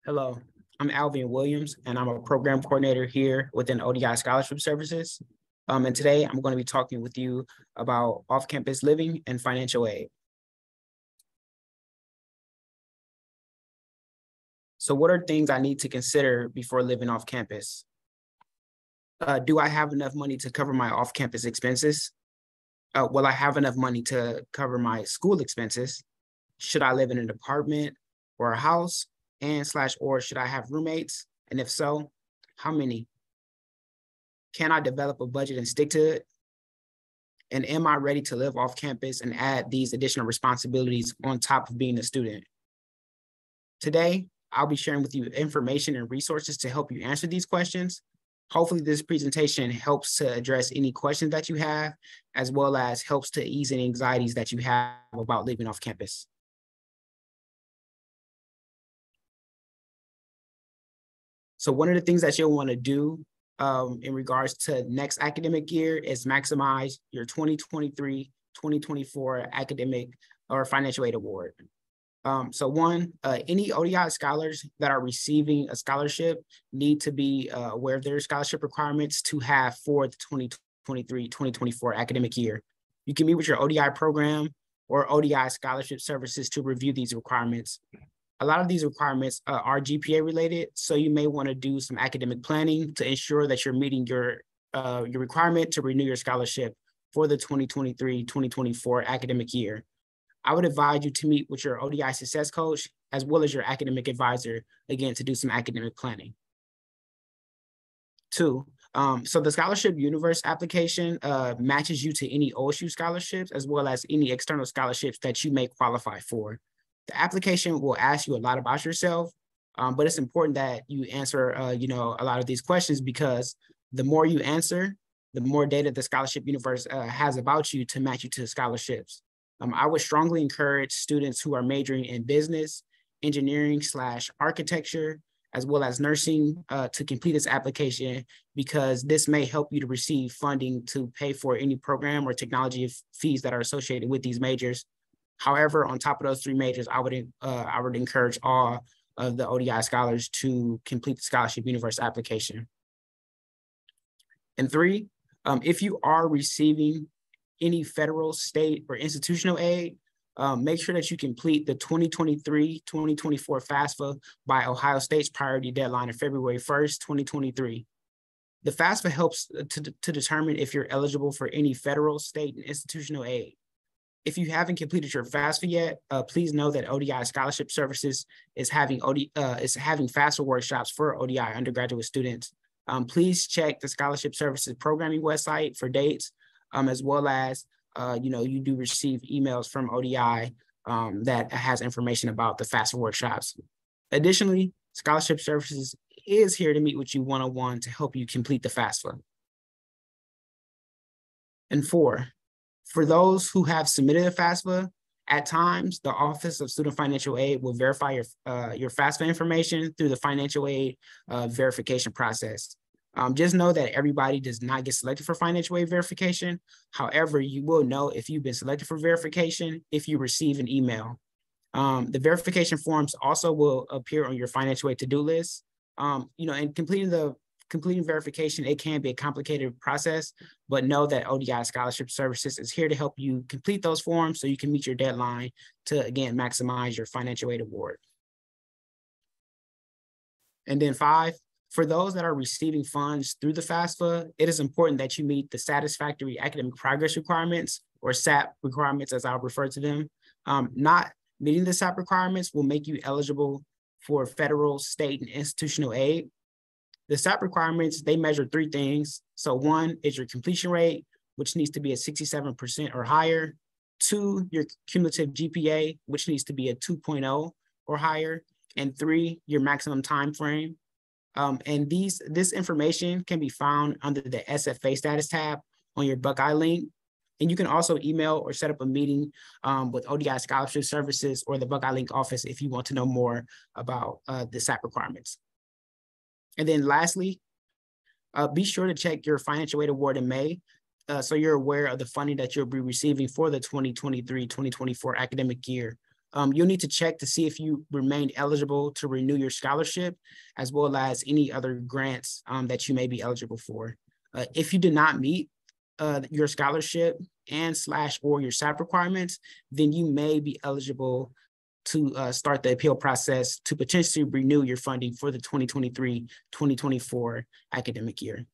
Hello, I'm Alvin Williams, and I'm a program coordinator here within ODI Scholarship Services. And today I'm going to be talking with you about off-campus living and financial aid. So what are things I need to consider before living off campus? Do I have enough money to cover my off-campus expenses? Will I have enough money to cover my school expenses? Should I live in an apartment or a house? Or should I have roommates? And if so, how many? Can I develop a budget and stick to it? And am I ready to live off campus and add these additional responsibilities on top of being a student? Today, I'll be sharing with you information and resources to help you answer these questions. Hopefully this presentation helps to address any questions that you have, as well as helps to ease any anxieties that you have about living off campus. So one of the things that you'll want to do in regards to next academic year is maximize your 2023-2024 academic or financial aid award. Any ODI scholars that are receiving a scholarship need to be aware of their scholarship requirements to have for the 2023-2024 academic year. You can meet with your ODI program or ODI scholarship services to review these requirements. A lot of these requirements are GPA related, so you may want to do some academic planning to ensure that you're meeting your requirement to renew your scholarship for the 2023-2024 academic year. I would advise you to meet with your ODI success coach as well as your academic advisor, again, to do some academic planning. So the Scholarship Universe application matches you to any OSU scholarships as well as any external scholarships that you may qualify for. The application will ask you a lot about yourself, but it's important that you answer, a lot of these questions, because the more you answer, the more data the Scholarship Universe has about you to match you to scholarships. I would strongly encourage students who are majoring in business, engineering/architecture, as well as nursing to complete this application, because this may help you to receive funding to pay for any program or technology fees that are associated with these majors. However, on top of those three majors, I would encourage all of the ODI scholars to complete the Scholarship Universe application. And three, if you are receiving any federal, state, or institutional aid, make sure that you complete the 2023-2024 FAFSA by Ohio State's priority deadline of February 1st, 2023. The FAFSA helps to determine if you're eligible for any federal, state, and institutional aid. If you haven't completed your FAFSA yet, please know that ODI Scholarship Services is having FAFSA workshops for ODI undergraduate students. Please check the Scholarship Services programming website for dates, as well as, you do receive emails from ODI that has information about the FAFSA workshops. Additionally, Scholarship Services is here to meet with you one-on-one to help you complete the FAFSA. And four, for those who have submitted a FAFSA, at times, the Office of Student Financial Aid will verify your FAFSA information through the financial aid verification process. Just know that everybody does not get selected for financial aid verification. However, you will know if you've been selected for verification if you receive an email. The verification forms also will appear on your financial aid to-do list. And completing verification, it can be a complicated process, but know that ODI Scholarship Services is here to help you complete those forms so you can meet your deadline to, again, maximize your financial aid award. And then five, for those that are receiving funds through the FAFSA, it is important that you meet the Satisfactory Academic Progress Requirements, or SAP requirements, as I'll refer to them. Not meeting the SAP requirements will make you eligible for federal, state, and institutional aid. The SAP requirements, they measure three things. So one is your completion rate, which needs to be at 67% or higher. Two, your cumulative GPA, which needs to be a 2.0 or higher. And three, your maximum time frame. And this information can be found under the SFA status tab on your Buckeye link. And you can also email or set up a meeting with ODI Scholarship Services or the Buckeye Link office if you want to know more about the SAP requirements. And then lastly, be sure to check your financial aid award in May so you're aware of the funding that you'll be receiving for the 2023-2024 academic year. You'll need to check to see if you remain eligible to renew your scholarship, as well as any other grants that you may be eligible for. If you did not meet your scholarship or your SAP requirements, then you may be eligible to start the appeal process to potentially renew your funding for the 2023-2024 academic year.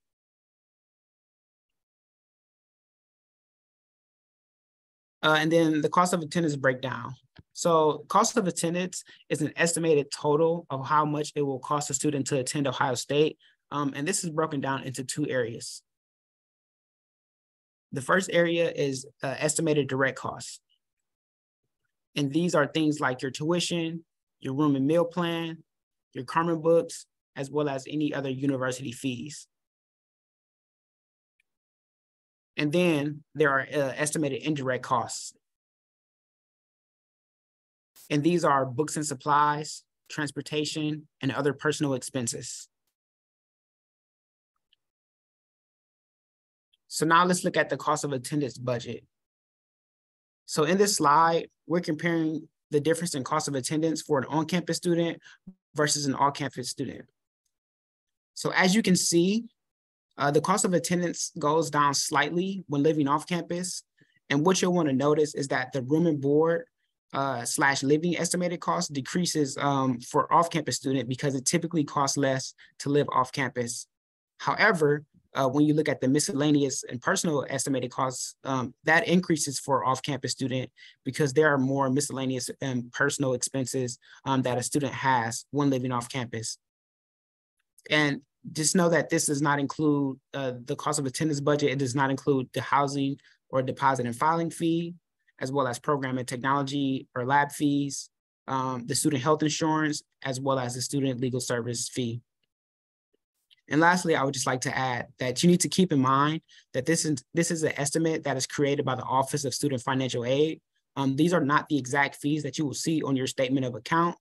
And then the cost of attendance breakdown. So cost of attendance is an estimated total of how much it will cost a student to attend Ohio State. And this is broken down into two areas. The first area is estimated direct costs. And these are things like your tuition, your room and meal plan, your Carmen books, as well as any other university fees. And then there are estimated indirect costs. And these are books and supplies, transportation, and other personal expenses. So now let's look at the cost of attendance budget. So in this slide, we're comparing the difference in cost of attendance for an on-campus student versus an off-campus student. So as you can see, the cost of attendance goes down slightly when living off campus. And what you'll want to notice is that the room and board / living estimated cost decreases for off-campus student because it typically costs less to live off campus. However, when you look at the miscellaneous and personal estimated costs, that increases for off-campus student because there are more miscellaneous and personal expenses that a student has when living off campus. And just know that this does not include the cost of attendance budget. It does not include the housing or deposit and filing fee, as well as program and technology or lab fees, the student health insurance, as well as the student legal service fee. And lastly, I would just like to add that you need to keep in mind that this is an estimate that is created by the Office of Student Financial Aid. These are not the exact fees that you will see on your statement of account.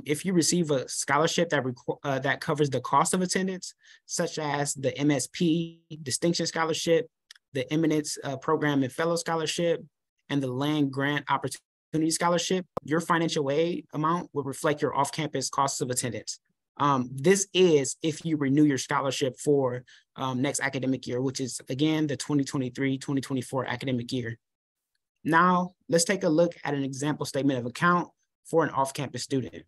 If you receive a scholarship that covers the cost of attendance, such as the MSP Distinction Scholarship, the Eminence Program and Fellow Scholarship, and the Land Grant Opportunity Scholarship, your financial aid amount will reflect your off-campus costs of attendance. This is if you renew your scholarship for next academic year, which is, again, the 2023-2024 academic year. Now, let's take a look at an example statement of account for an off-campus student.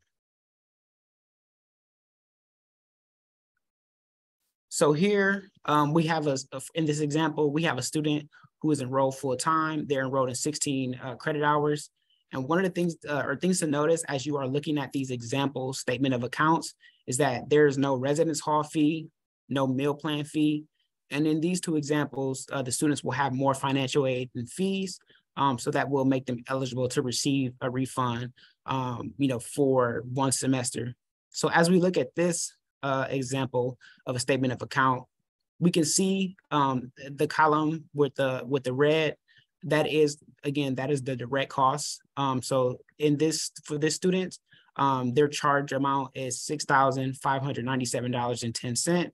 So here we have in this example, we have a student who is enrolled full-time. They're enrolled in 16 credit hours. And one of the things things to notice as you are looking at these example statement of accounts is that there is no residence hall fee, no meal plan fee. And in these two examples, the students will have more financial aid and fees. So that will make them eligible to receive a refund, for one semester. So as we look at this example of a statement of account, we can see the column with the red. That is the direct cost. So for this student, their charge amount is $6,597.10.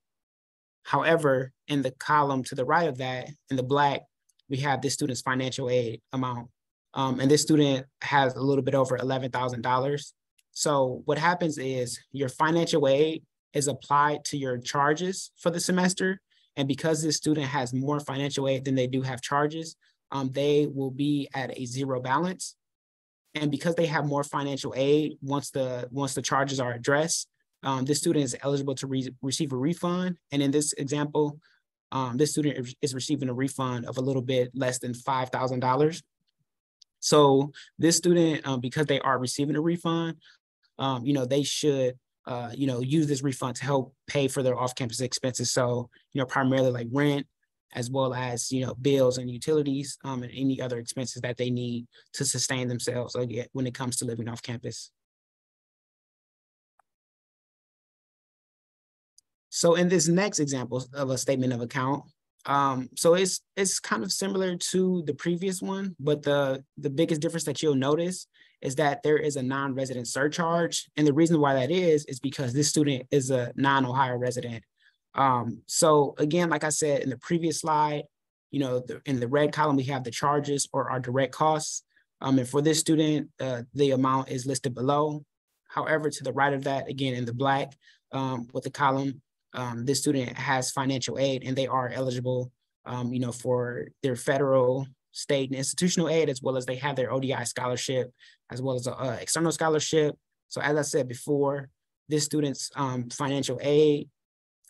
However, in the column to the right of that, in the black, we have this student's financial aid amount. And this student has a little bit over $11,000. So what happens is your financial aid is applied to your charges for the semester. And because this student has more financial aid than they do have charges, they will be at a zero balance. And because they have more financial aid, once the charges are addressed, this student is eligible to receive a refund. And in this example, this student is receiving a refund of a little bit less than $5,000. So this student, because they are receiving a refund, they should, use this refund to help pay for their off-campus expenses. So, primarily like rent, as well as, bills and utilities, and any other expenses that they need to sustain themselves again when it comes to living off campus. So in this next example of a statement of account, so it's kind of similar to the previous one, but the biggest difference that you'll notice is that there is a non-resident surcharge. And the reason why that is because this student is a non-Ohio resident. So again, like I said in the previous slide, in the red column, we have the charges or our direct costs. And for this student, the amount is listed below. However, to the right of that, again, in the black with the column, this student has financial aid and they are eligible, for their federal, state, and institutional aid, as well as they have their ODI scholarship, as well as an external scholarship. So as I said before, this student's financial aid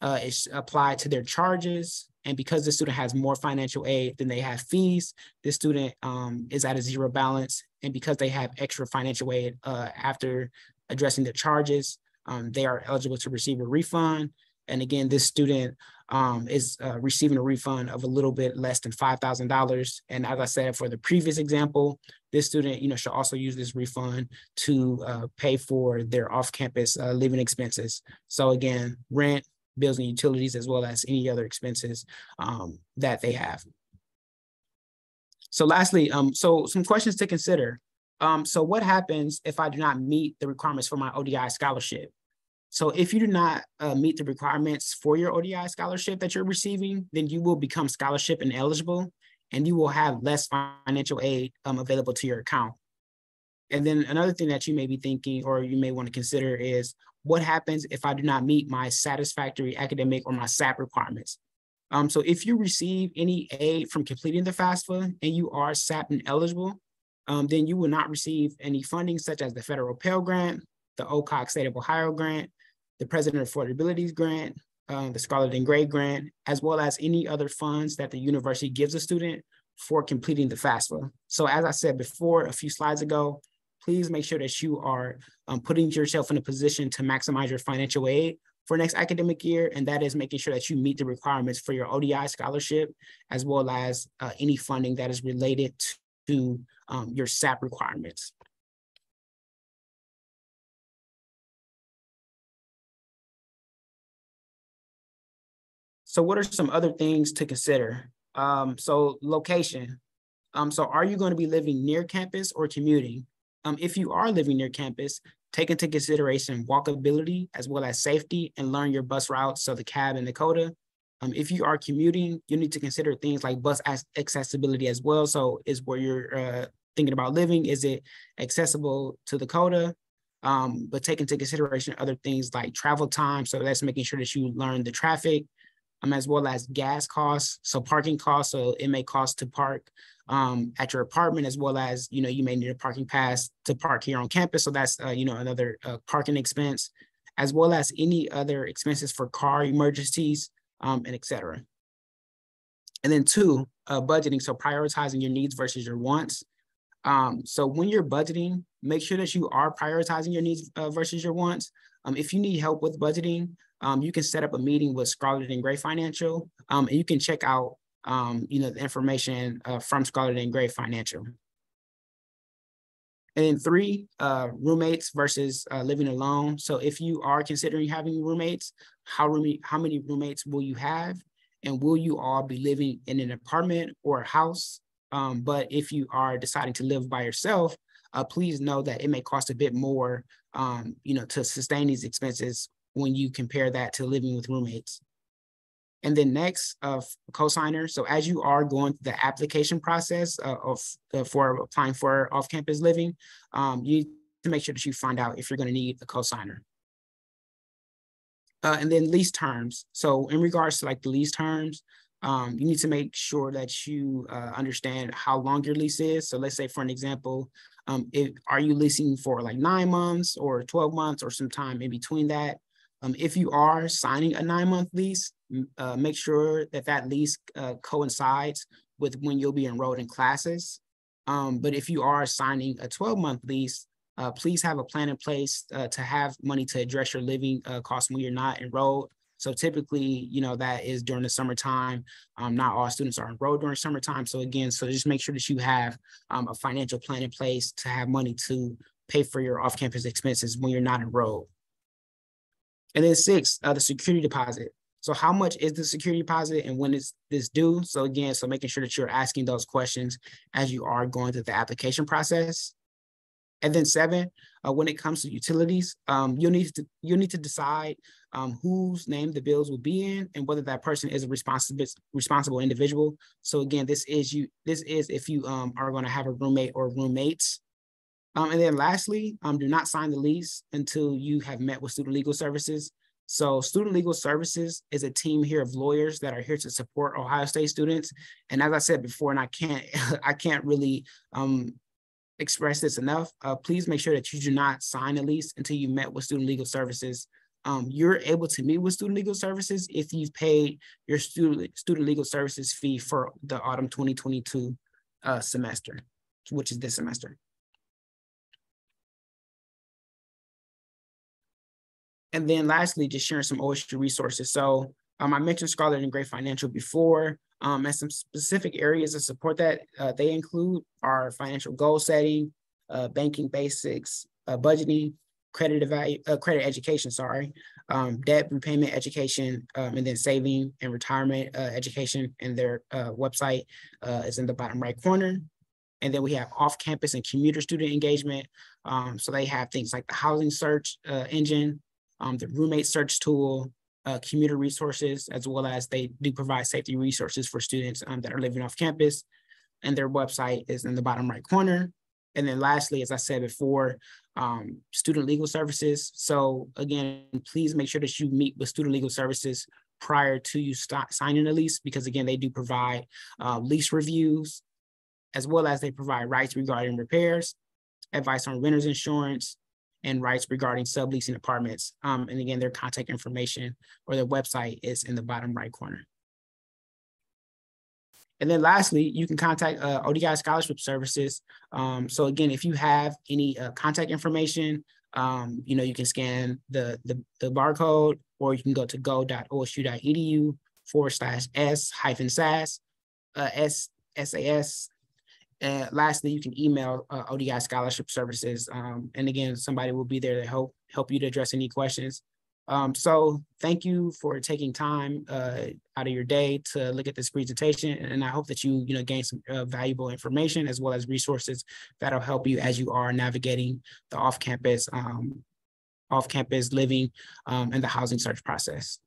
is applied to their charges. And because the student has more financial aid than they have fees, this student is at a zero balance. And because they have extra financial aid after addressing their charges, they are eligible to receive a refund. And again, this student is receiving a refund of a little bit less than $5,000. And as I said, for the previous example, this student, should also use this refund to pay for their off-campus living expenses. So again, rent, bills and utilities, as well as any other expenses that they have. So lastly, so some questions to consider. So what happens if I do not meet the requirements for my ODI scholarship? So if you do not meet the requirements for your ODI scholarship that you're receiving, then you will become scholarship ineligible and you will have less financial aid available to your account. And then another thing that you may be thinking or you may want to consider is what happens if I do not meet my satisfactory academic or my SAP requirements? So if you receive any aid from completing the FAFSA and you are SAP ineligible, then you will not receive any funding such as the federal Pell Grant, the OCOG State of Ohio Grant, the President Affordability Grant, the Scarlet and Gray Grant, as well as any other funds that the university gives a student for completing the FAFSA. So as I said before, a few slides ago, please make sure that you are putting yourself in a position to maximize your financial aid for next academic year, and that is making sure that you meet the requirements for your ODI scholarship, as well as any funding that is related to your SAP requirements. So what are some other things to consider? So location. So are you going to be living near campus or commuting? If you are living near campus, take into consideration walkability as well as safety and learn your bus routes, so the CAB and the COTA. If you are commuting, you need to consider things like bus accessibility as well. So is where you're thinking about living, is it accessible to the COTA? But take into consideration other things like travel time. So that's making sure that you learn the traffic, as well as gas costs, so parking costs. So it may cost to park at your apartment, as well as, you may need a parking pass to park here on campus. So that's, another parking expense, as well as any other expenses for car emergencies, and et cetera. And then 2, budgeting. So prioritizing your needs versus your wants. So when you're budgeting, make sure that you are prioritizing your needs versus your wants. If you need help with budgeting, you can set up a meeting with Scarlet and Gray Financial, and you can check out, the information from Scarlet and Gray Financial. And then 3, roommates versus living alone. So if you are considering having roommates, how many roommates will you have? And will you all be living in an apartment or a house? But if you are deciding to live by yourself, please know that it may cost a bit more, to sustain these expenses when you compare that to living with roommates. And then next, cosigner. So as you are going through the application process for applying for off-campus living, you need to make sure that you find out if you're going to need a cosigner. And then lease terms. So in regards to like the lease terms, you need to make sure that you understand how long your lease is. So let's say, for an example, are you leasing for like 9 months or 12 months or some time in between that? If you are signing a 9-month lease, make sure that that lease coincides with when you'll be enrolled in classes. But if you are signing a 12-month lease, please have a plan in place to have money to address your living costs when you're not enrolled. So typically, that is during the summertime. Not all students are enrolled during summertime. So again, just make sure that you have a financial plan in place to have money to pay for your off-campus expenses when you're not enrolled. And then 6, the security deposit. So how much is the security deposit and when is this due? So again, making sure that you're asking those questions as you are going through the application process. And then 7, when it comes to utilities, you'll need to decide whose name the bills will be in and whether that person is a responsible individual. So again, this is if you are going to have a roommate or roommates. And then lastly, do not sign the lease until you have met with Student Legal Services. So Student Legal Services is a team here of lawyers that are here to support Ohio State students. And as I said before, and I can't really express this enough, please make sure that you do not sign a lease until you met with Student Legal Services. You're able to meet with Student Legal Services if you've paid your student legal services fee for the autumn 2022 semester, which is this semester. And then lastly, just sharing some OSU resources. So I mentioned Scarlet and Gray Financial before, and some specific areas of support that they include are financial goal setting, banking basics, budgeting, credit education, debt repayment education, and then saving and retirement education. And their website is in the bottom right corner. And then we have off-campus and commuter student engagement. So they have things like the housing search engine, the roommate search tool, commuter resources, as well as they do provide safety resources for students that are living off campus. And their website is in the bottom right corner. And then lastly, as I said before, Student Legal Services. So again, please make sure that you meet with Student Legal Services prior to you signing a lease, because again, they do provide lease reviews, as well as they provide rights regarding repairs, advice on renter's insurance, and rights regarding subleasing apartments. And again, their contact information or their website is in the bottom right corner. And then lastly, you can contact ODI Scholarship Services. So again, if you have any contact information, you can scan the barcode, or you can go to go.osu.edu/s-SAS. And lastly, you can email ODI Scholarship Services. And again, somebody will be there to help you to address any questions. So thank you for taking time out of your day to look at this presentation. And I hope that you gain some valuable information, as well as resources that'll help you as you are navigating the off-campus living and the housing search process.